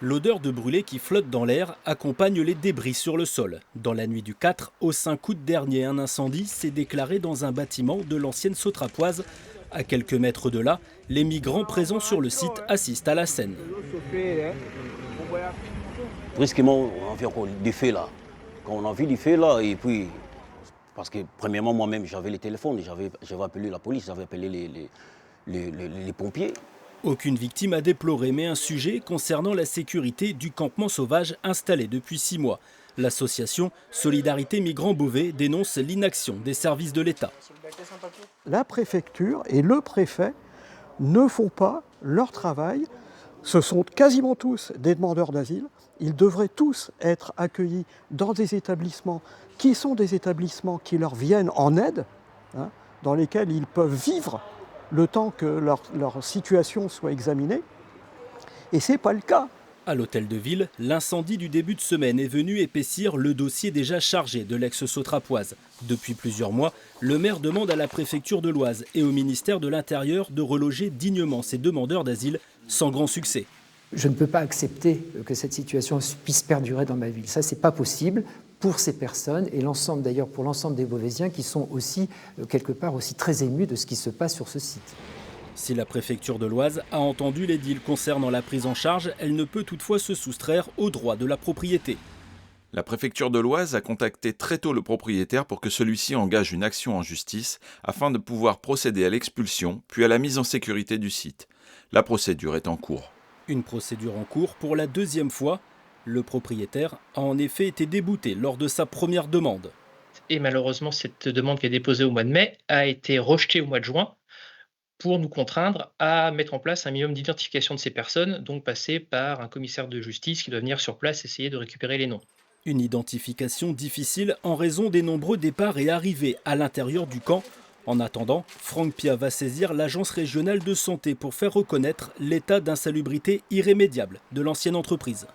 L'odeur de brûlé qui flotte dans l'air accompagne les débris sur le sol. Dans la nuit du 4 au 5 août dernier, un incendie s'est déclaré dans un bâtiment de l'ancienne Sautrapoise. À quelques mètres de là, les migrants présents sur le site assistent à la scène. Brusquement, on a vu encore des feux là. Quand on a vu les feux là, et puis, parce que premièrement, moi-même, j'avais les téléphones, j'avais appelé la police, j'avais appelé les pompiers. Aucune victime à déplorer, mais un sujet concernant la sécurité du campement sauvage installé depuis 6 mois. L'association Solidarité Migrants Beauvais dénonce l'inaction des services de l'État. La préfecture et le préfet ne font pas leur travail. Ce sont quasiment tous des demandeurs d'asile. Ils devraient tous être accueillis dans des établissements qui sont des établissements qui leur viennent en aide, dans lesquels ils peuvent vivre le temps que leur situation soit examinée. Et ce n'est pas le cas. À l'hôtel de ville, l'incendie du début de semaine est venu épaissir le dossier déjà chargé de l'ex-Sautrapoise. Depuis plusieurs mois, le maire demande à la préfecture de l'Oise et au ministère de l'Intérieur de reloger dignement ces demandeurs d'asile, sans grand succès. Je ne peux pas accepter que cette situation puisse perdurer dans ma ville. Ça, c'est pas possible pour ces personnes et l'ensemble, d'ailleurs, pour l'ensemble des Beauvaisiens qui sont aussi, quelque part, aussi très émus de ce qui se passe sur ce site. Si la préfecture de l'Oise a entendu l'édile concernant la prise en charge, elle ne peut toutefois se soustraire au droit de la propriété. La préfecture de l'Oise a contacté très tôt le propriétaire pour que celui-ci engage une action en justice afin de pouvoir procéder à l'expulsion puis à la mise en sécurité du site. La procédure est en cours. Une procédure en cours pour la deuxième fois. Le propriétaire a en effet été débouté lors de sa première demande. Et malheureusement, cette demande qui est déposée au mois de mai a été rejetée au mois de juin pour nous contraindre à mettre en place un minimum d'identification de ces personnes, donc passer par un commissaire de justice qui doit venir sur place essayer de récupérer les noms. Une identification difficile en raison des nombreux départs et arrivées à l'intérieur du camp. En attendant, Franck Pia va saisir l'agence régionale de santé pour faire reconnaître l'état d'insalubrité irrémédiable de l'ancienne entreprise.